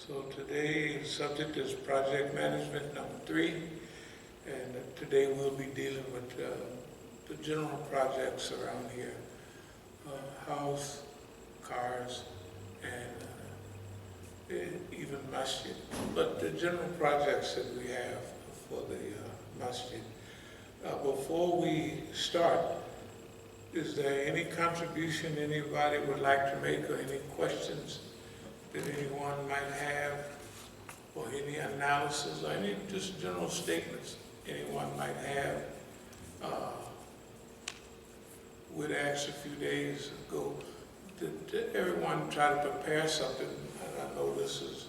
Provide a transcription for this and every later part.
So today's subject is project management number 3, and today we'll be dealing with the general projects around here, house, cars, and even Masjid. But the general projects that we have for the Masjid. Before we start, is there any contribution anybody would like to make, or any questions that anyone might have, or any analysis, or any just general statements anyone might have? We'd asked a few days ago, did everyone try to prepare something? And I know this is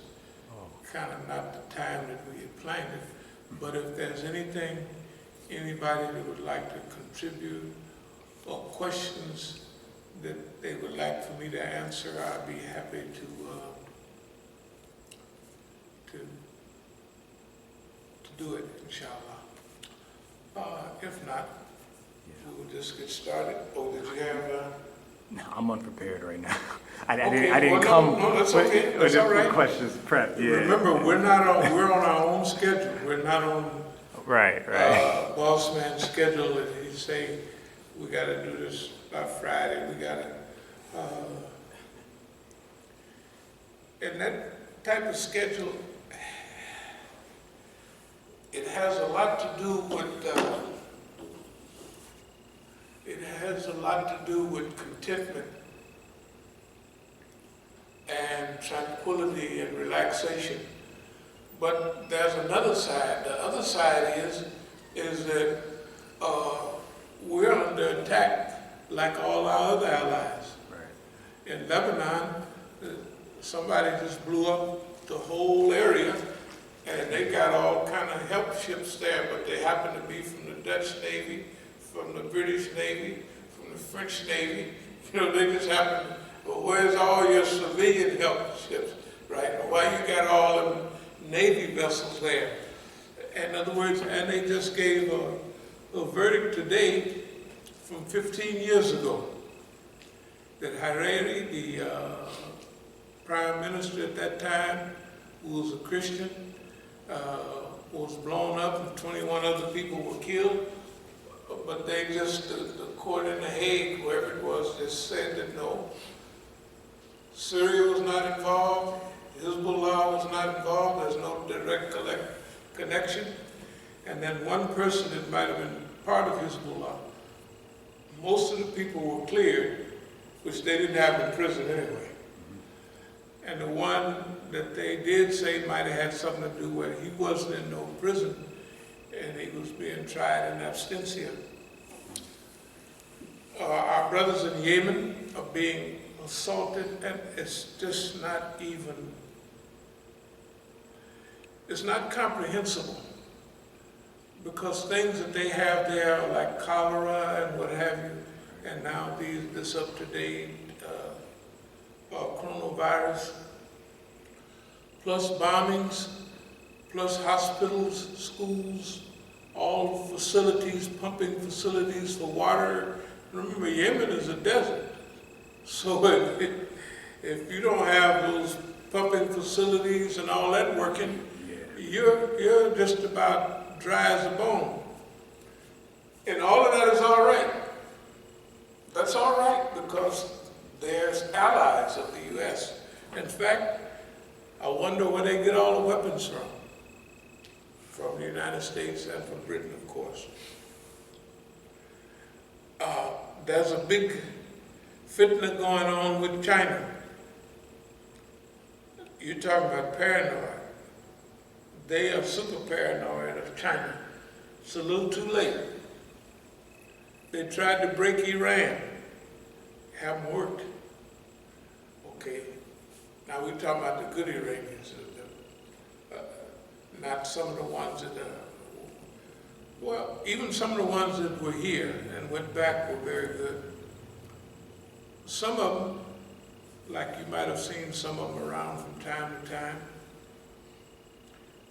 kind of not the time that we had planned it, but if there's anything, anybody that would like to contribute, or questions that they would like for me to answer, I'd be happy to do it, inshallah. If not, we will just get started. Oh, did you have? No, I'm unprepared right now. I Okay, didn't well, come no, that's okay. That's all right. questions prepped. Yeah. Remember, we're on our own schedule. We're not on Right. boss man's schedule. And he say we got to do this by Friday. We got to. And that type of schedule, it has a lot to do with contentment and tranquility and relaxation. But there's another side. The other side is that we're under attack like all our other allies. Right. In Lebanon, somebody just blew up the whole area, and they got all kind of help ships there, but they happen to be from the Dutch Navy, from the British Navy, from the French Navy. You know, they just happen to, well, where's all your civilian help ships, right? Why you got all them Navy vessels there? In other words, and they just gave a verdict today from 15 years ago that Hariri, the prime minister at that time, who was a Christian, was blown up and 21 other people were killed. But they just, the court in The Hague, wherever it was, just said that no, Syria was not involved, Hezbollah was not involved, there's no direct connection. And then one person that might have been part of Hezbollah, most of the people were cleared, which they didn't have in prison anyway. And the one that they did say might have had something to do with, he wasn't in no prison, and he was being tried in absentia. Our brothers in Yemen are being assaulted, and it's just not even, it's not comprehensible, because things that they have there are like cholera and what have you, and now this up-to-date coronavirus, plus bombings, plus hospitals, schools, all facilities, pumping facilities for water. Remember, Yemen is a desert. So if you don't have those pumping facilities and all that working, you're just about dry as a bone. And all of that is all right. That's all right, because there's allies of the U.S. In fact, I wonder where they get all the weapons from the United States and from Britain, of course. There's a big fitna going on with China. You're talking about paranoid. They are super paranoid of China. It's a little too late. They tried to break Iran. Haven't worked. Okay. Now we're talking about the good Iranians, not some of the ones that, well, even some of the ones that were here and went back were very good. Some of them, like you might have seen some of them around from time to time,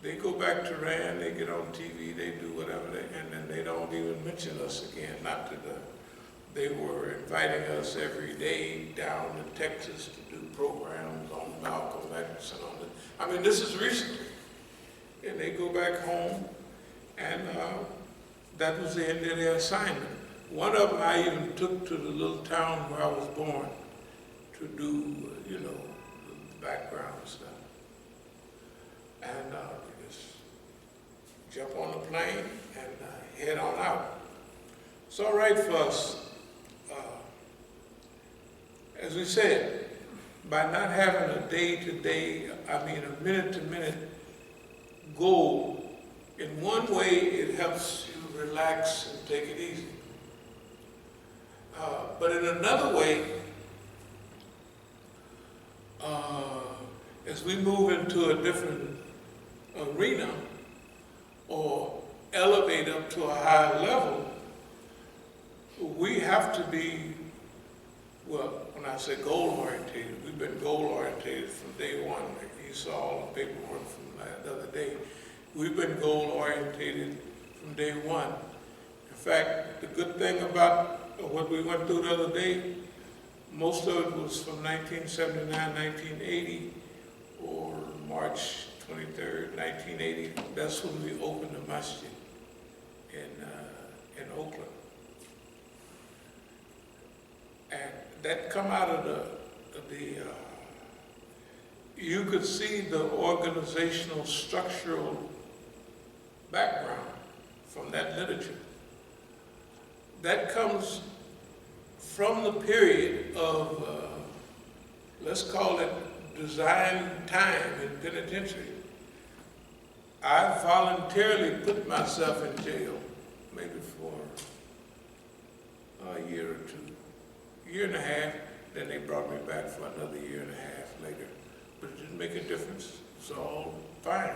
they go back to Iran, they get on TV, they do whatever, and then they don't even mention us again, not to the They were inviting us every day down to Texas to do programs on Malcolm X and on the, I mean, this is recently. And they go back home, and that was the end of their assignment. One of them I even took to the little town where I was born to do, you know, the background stuff. And just jump on the plane and head on out. It's all right for us. As we said, by not having a day-to-day, I mean a minute-to-minute goal, in one way it helps you relax and take it easy. But in another way, as we move into a different arena or elevate up to a higher level, we have to be, well, when I say goal-orientated, we've been goal-orientated from day one. Like you saw all the paperwork from the other day. We've been goal-orientated from day one. In fact, the good thing about what we went through the other day, most of it was from 1979, 1980, or March 23rd, 1980. That's when we opened the Masjid in Oakland. And that come out of the you could see the organizational, structural background from that literature. That comes from the period of, let's call it design time in penitentiary. I voluntarily put myself in jail, maybe for a year or two, year and a half, then they brought me back for another year and a half later. But it didn't make a difference, it's all fine.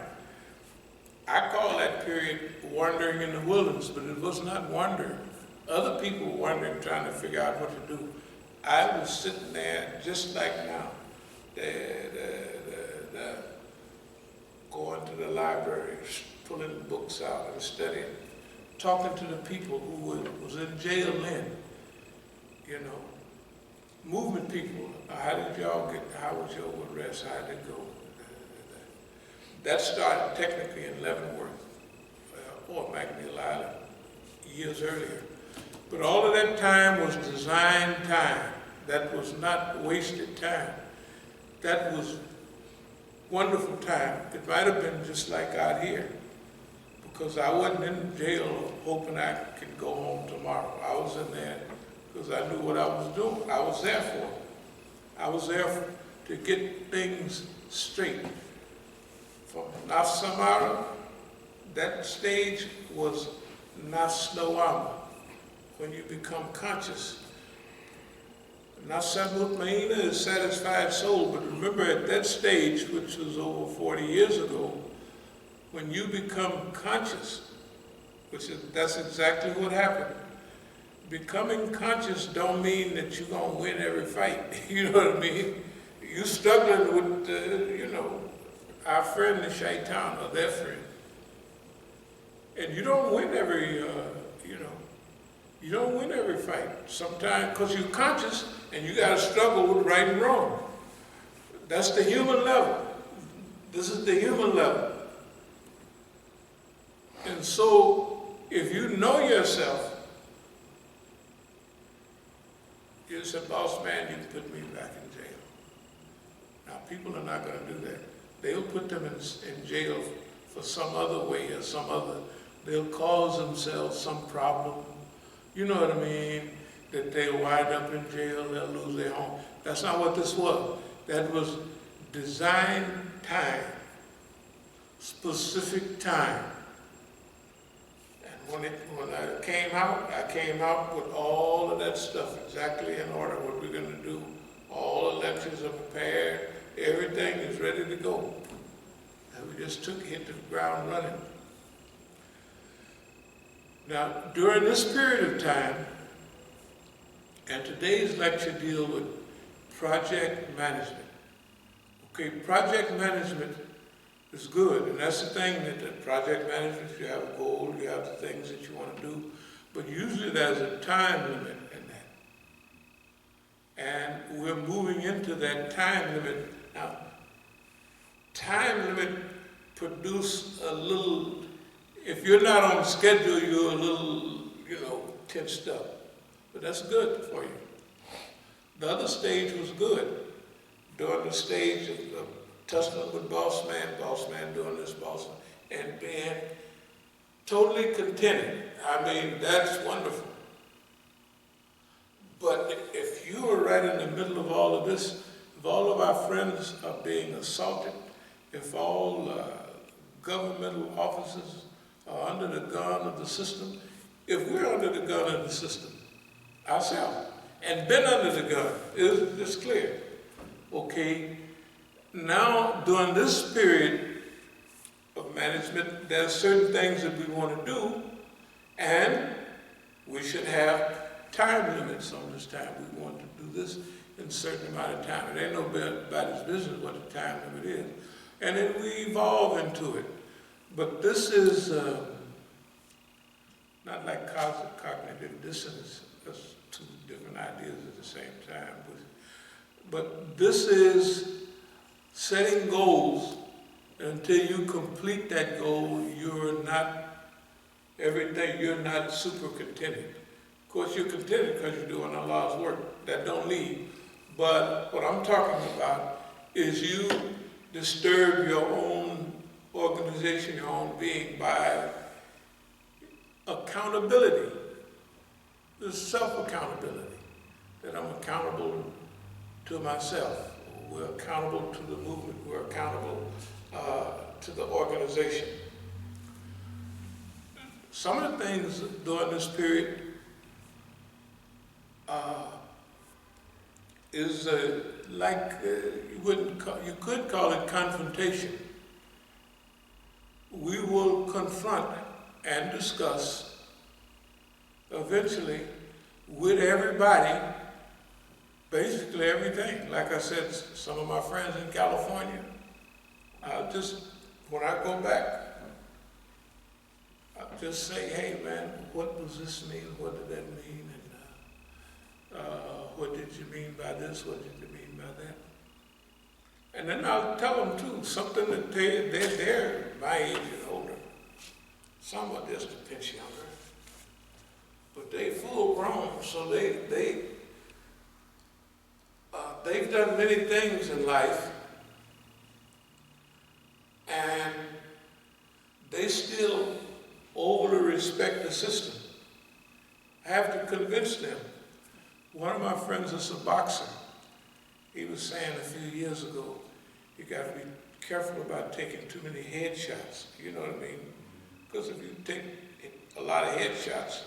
I call that period wandering in the wilderness, but it was not wandering. Other people were wandering, trying to figure out what to do. I was sitting there just like now, going to the library, pulling books out and studying, talking to the people who was in jail then, you know, movement people. How did y'all get, how was your arrest, how did it go? That started technically in Leavenworth, or McNeil Island, years earlier. But all of that time was design time. That was not wasted time. That was wonderful time. It might have been just like out here, because I wasn't in jail hoping I could go home tomorrow. I was in there because I knew what I was doing. I was there for it. I was there to get things straight. From Nafs Samara, that stage was Nafs Lawama, when you become conscious. Nafs Mutmainna is satisfied soul, but remember at that stage, which was over 40 years ago, when you become conscious, that's exactly what happened. Becoming conscious don't mean that you're gonna win every fight, you know what I mean? You struggling with, you know, our friend the shaitan, or their friend. And you don't win every, you know, you don't win every fight. Sometimes, because you're conscious and you gotta struggle with right and wrong. That's the human level. This is the human level. And so, if you know yourself, you say, boss man, you can put me back in jail. Now, people are not gonna do that. They'll put them in jail for some other way or some other, they'll cause themselves some problem. You know what I mean? That they'll wind up in jail, they'll lose their home. That's not what this was. That was design time, specific time. And when I came out with all of that stuff exactly in order, what we're gonna do. All the lectures are prepared, everything is ready to go. And we just hit the ground running. Now, during this period of time, and today's lecture deals with project management. Okay, project management is good, and that's the thing that project management, you have a goal, you have the things that you want to do, but usually there's a time limit in that. And we're moving into that time limit. Now, time limit produce a little, if you're not on schedule, you're a little, tensed up. But that's good for you. The other stage was good. During the stage of tussling with boss man doing this, boss man, and being totally contented. I mean, that's wonderful. But if you are right in the middle of all of this, if all of our friends are being assaulted, if all governmental officers are under the gun of the system, if we're under the gun of the system ourselves, and been under the gun, it's clear. Okay, now during this period of management, there are certain things that we want to do, and we should have time limits on this time. We want to do this in a certain amount of time. It ain't nobody's business what the time limit is. And then we evolve into it. But this is not like cognitive dissonance. That's two different ideas at the same time. But this is setting goals. Until you complete that goal, you're not super contented. Of course, you're contented because you're doing Allah's work. That don't leave. But what I'm talking about is you disturb your own organization, your own being by accountability. There's self-accountability. That I'm accountable to myself. We're accountable to the movement. We're accountable to the organization. Some of the things during this period is you could call it confrontation. We will confront and discuss eventually with everybody basically everything. Like I said, some of my friends in California, when I go back, I'll just say, hey man, what does this mean? What did that mean? And what did you mean by this? What did you mean by that? And then I'll tell them too, something that they're my age and older. Some are just a pinch younger. But they full grown, so they've done many things in life, and they still overly respect the system. I have to convince them. One of my friends is a boxer. He was saying a few years ago, you got to be careful about taking too many headshots. You know what I mean? Because if you take a lot of headshots,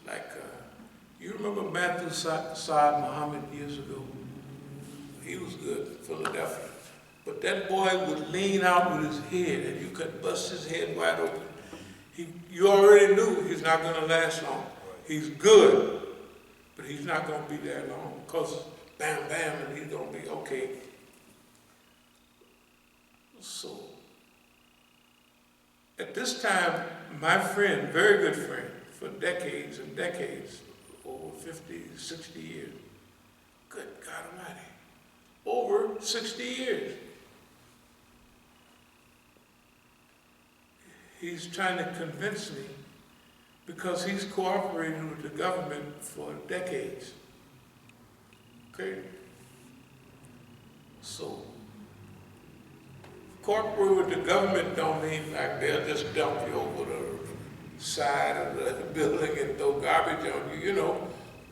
like you remember Matthew Saad Muhammad years ago? He was good in Philadelphia. But that boy would lean out with his head and you could bust his head wide open. You already knew he's not going to last long. He's good, but he's not going to be there long because bam, bam, and he's going to be okay. So, at this time, my friend, very good friend, for decades and decades, over 50, 60 years, good God Almighty, over 60 years. He's trying to convince me because he's cooperating with the government for decades. Okay? So, cooperating with the government don't mean like they'll just dump you over the side of the building and throw garbage on you, you know.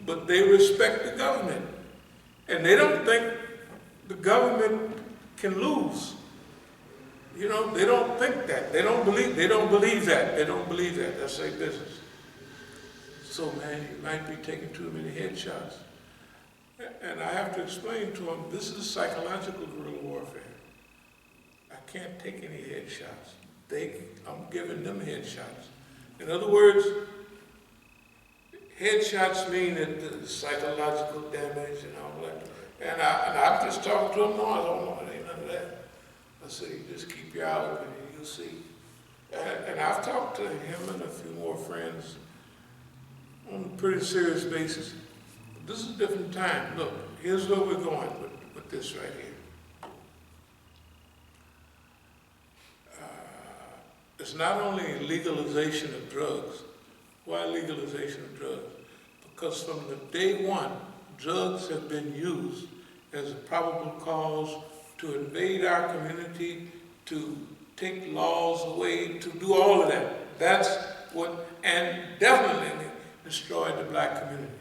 But they respect the government. And they don't think the government can lose. You know, they don't think that. They don't believe that. They don't believe that. That's their business. So, man, you might be taking too many headshots. And I have to explain to them, this is psychological guerrilla warfare. I can't take any headshots. I'm giving them headshots. In other words, headshots mean that the psychological damage and all that. And I'm just talking to them, no, I don't know, it ain't none of that. I said, you just keep your eye open and you'll see. And I've talked to him and a few more friends on a pretty serious basis. But this is a different time. Look, Here's where we're going with this right here. It's not only legalization of drugs. Why legalization of drugs? Because from the day one, drugs have been used as a probable cause to invade our community, to take laws away, to do all of that. That's what, and definitely destroyed the black community.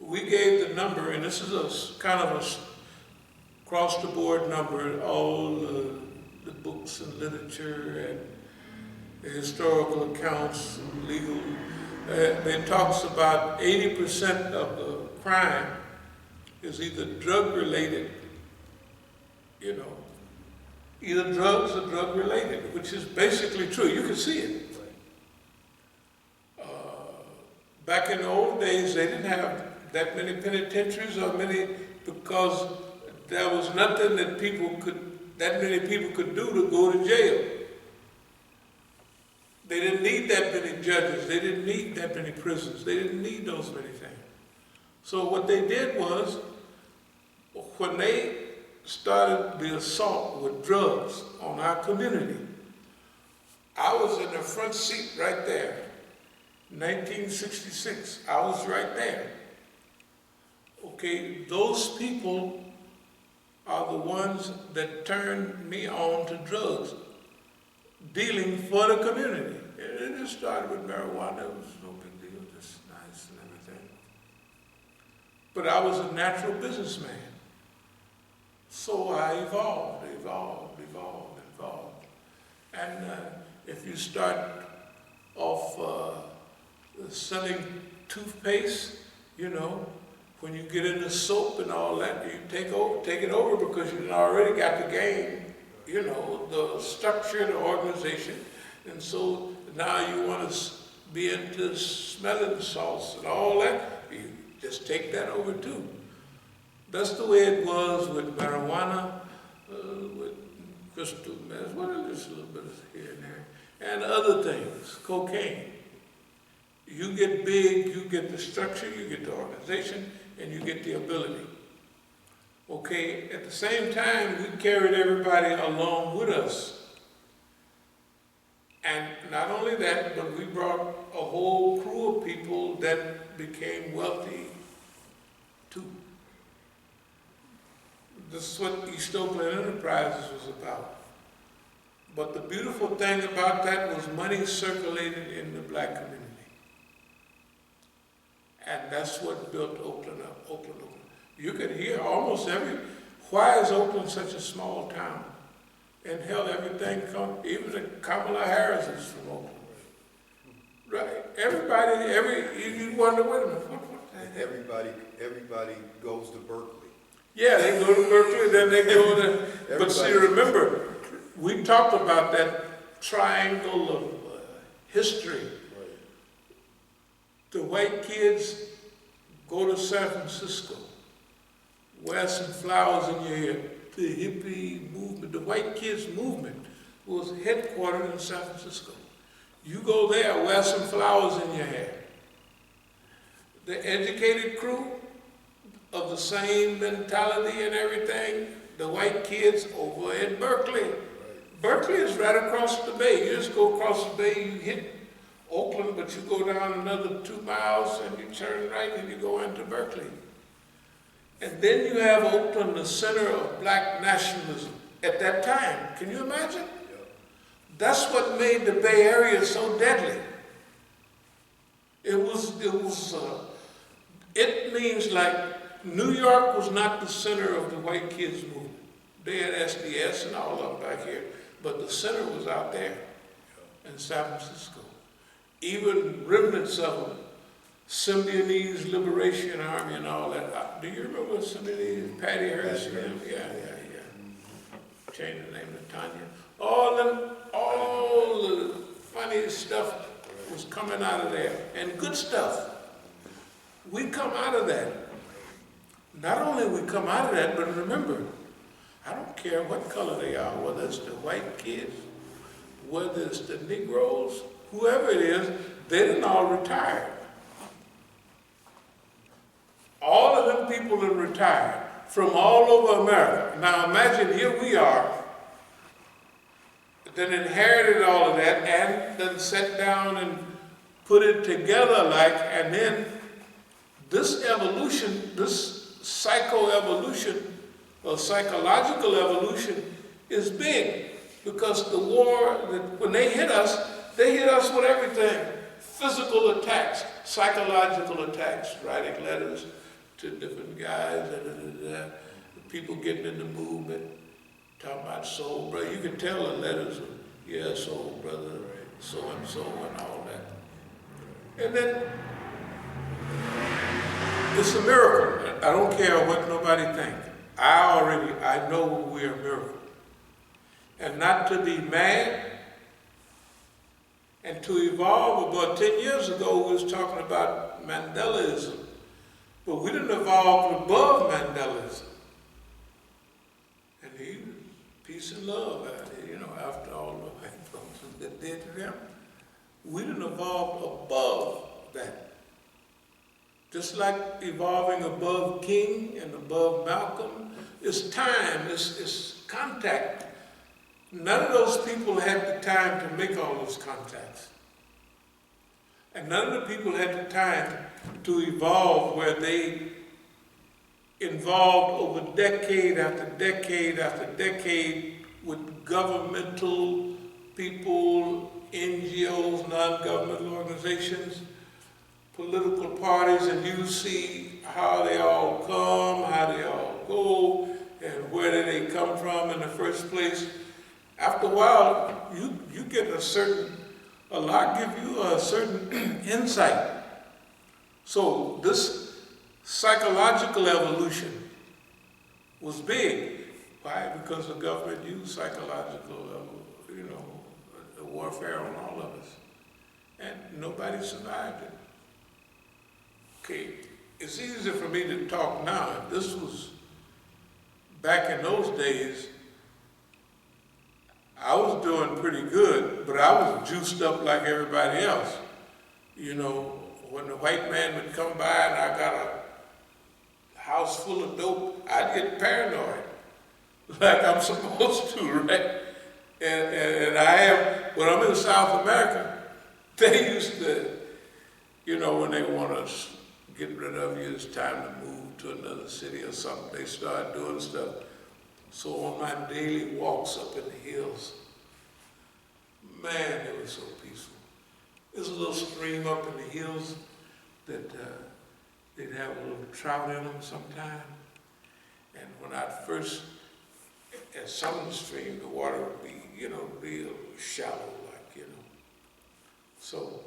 We gave the number, and this is a kind of a across-the-board number, all the books and literature and the historical accounts, legal, it talks about 80% of the crime is either drug-related, you know, either drugs or drug-related, which is basically true. You can see it. Back in the old days, they didn't have that many penitentiaries or many, because there was nothing that many people could do to go to jail. They didn't need that many judges. They didn't need that many prisons. They didn't need those many things. So what they did was, when they started the assault with drugs on our community, I was in the front seat right there. 1966, I was right there. Okay, those people are the ones that turned me on to drugs, dealing for the community. It just started with marijuana. It was no big deal, just nice and everything. But I was a natural businessman. So I evolved. And if you start off selling toothpaste, you know, when you get into soap and all that, you take it over because you've already got the game, you know, the structure, the organization. And so now you want to be into smelling salts and all that, you just take that over too. That's the way it was with marijuana, with crystal meth, well, just a little bit of here and there, and other things, cocaine. You get big, you get the structure, you get the organization, and you get the ability. Okay, at the same time, we carried everybody along with us. And not only that, but we brought a whole crew of people that became wealthy too. This is what East Oakland Enterprises was about. But the beautiful thing about that was money circulated in the black community. And that's what built Oakland up, Oakland. You could hear almost why is Oakland such a small town? And hell, everything even the Kamala Harris is from Oakland. Right, you wonder, wait a minute, Everybody goes to Berkeley. Yeah, they go to Berkeley, then they go to, but see, remember, we talked about that triangle of history. Right. The white kids go to San Francisco, wear some flowers in your hair. The hippie movement, the white kids movement was headquartered in San Francisco. You go there, wear some flowers in your hair. The educated crew of the same mentality and everything, the white kids over in Berkeley. Right. Berkeley is right across the bay. You just go across the bay, you hit Oakland, but you go down another 2 miles and you turn right and you go into Berkeley. And then you have Oakland, the center of black nationalism at that time. Can you imagine? Yep. That's what made the Bay Area so deadly. It means like New York was not the center of the white kids movement. They had SDS and all of them back here, but the center was out there in San Francisco. Even remnants of them, Symbionese Liberation Army and all that. Do you remember Symbionese? Patty Hearst? Yeah. Changed the name to Tanya. All the funny stuff was coming out of there, and good stuff. We come out of that. Not only we come out of that, but remember, I don't care what color they are, whether it's the white kids, whether it's the Negroes, whoever it is, they didn't all retire. All of them people are retired from all over America. Now imagine here we are, then inherited all of that and then sat down and put it together and then this evolution, this psychoevolution or psychological evolution is big because the war, when they hit us with everything. Physical attacks, psychological attacks, writing letters to different guys, people getting in the movement, talking about soul brother. You can tell the letters, yeah, soul brother, so and so and all that. And then it's a miracle. I don't care what nobody thinks. I know we're a miracle. And not to be mad and to evolve. About 10 years ago, we was talking about Mandelaism. But we didn't evolve above Mandelaism. And he was peace and love, after all the white folks that did to them. We didn't evolve above that. Just like evolving above King and above Malcolm, it's time, it's contact. None of those people had the time to make all those contacts. And none of the people had the time to evolve where they involved over decade after decade after decade with governmental people, NGOs, non-governmental organizations, political parties, and you see how they all come, how they all go, and where did they come from in the first place. After a while, you get a lot give you a certain insight. So this psychological evolution was big. Why? Because the government used psychological, warfare on all of us. And nobody survived it. Okay, it's easy for me to talk now. If this was back in those days, I was doing pretty good, but I was juiced up like everybody else. When the white man would come by and I got a house full of dope, I'd get paranoid, like I'm supposed to, right? And I have, when I'm in South America, they used to, when they want to get rid of you, it's time to move to another city or something, they start doing stuff. So on my daily walks up in the hills, man, it was so peaceful. There's a little stream up in the hills that they'd have a little trout in them sometime. And when I'd first, at some of the stream, the water would be, real shallow, So